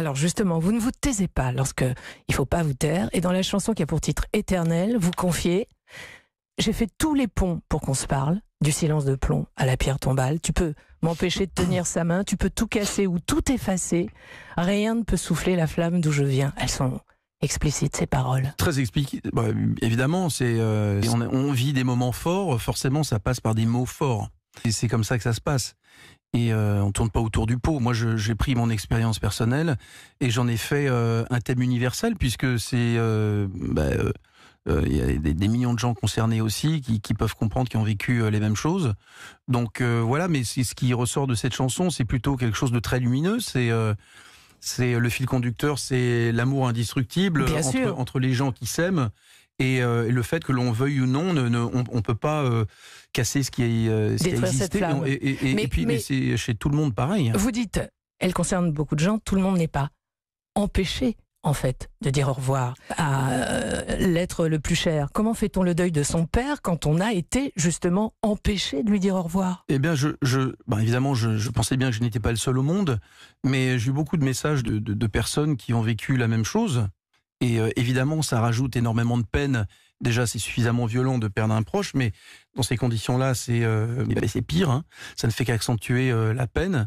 Alors justement, vous ne vous taisez pas lorsque il faut pas vous taire. Et dans la chanson qui a pour titre Éternel, vous confiez: j'ai fait tous les ponts pour qu'on se parle, du silence de plomb à la pierre tombale. Tu peux m'empêcher de tenir sa main, tu peux tout casser ou tout effacer. Rien ne peut souffler la flamme d'où je viens. Elles sont explicites, ces paroles. Très explicite. Bah, évidemment, on vit des moments forts. Forcément, ça passe par des mots forts. Et c'est comme ça que ça se passe. Et on tourne pas autour du pot. Moi, j'ai pris mon expérience personnelle et j'en ai fait un thème universel, puisque c'est il y a des millions de gens concernés aussi qui peuvent comprendre, qui ont vécu les mêmes choses. Donc voilà, mais ce qui ressort de cette chanson, c'est plutôt quelque chose de très lumineux. C'est le fil conducteur, c'est l'amour indestructible entre les gens qui s'aiment. Et le fait que l'on veuille ou non, on peut pas casser ce qui a existé. Mais c'est chez tout le monde pareil. Vous dites, elle concerne beaucoup de gens, tout le monde n'est pas empêché, en fait, de dire au revoir à l'être le plus cher. Comment fait-on le deuil de son père quand on a été justement empêché de lui dire au revoir? Eh bien, évidemment, je pensais bien que je n'étais pas le seul au monde, mais j'ai eu beaucoup de messages de personnes qui ont vécu la même chose. Et évidemment, ça rajoute énormément de peine. Déjà, c'est suffisamment violent de perdre un proche, mais dans ces conditions-là, c'est pire. Hein. Ça ne fait qu'accentuer la peine.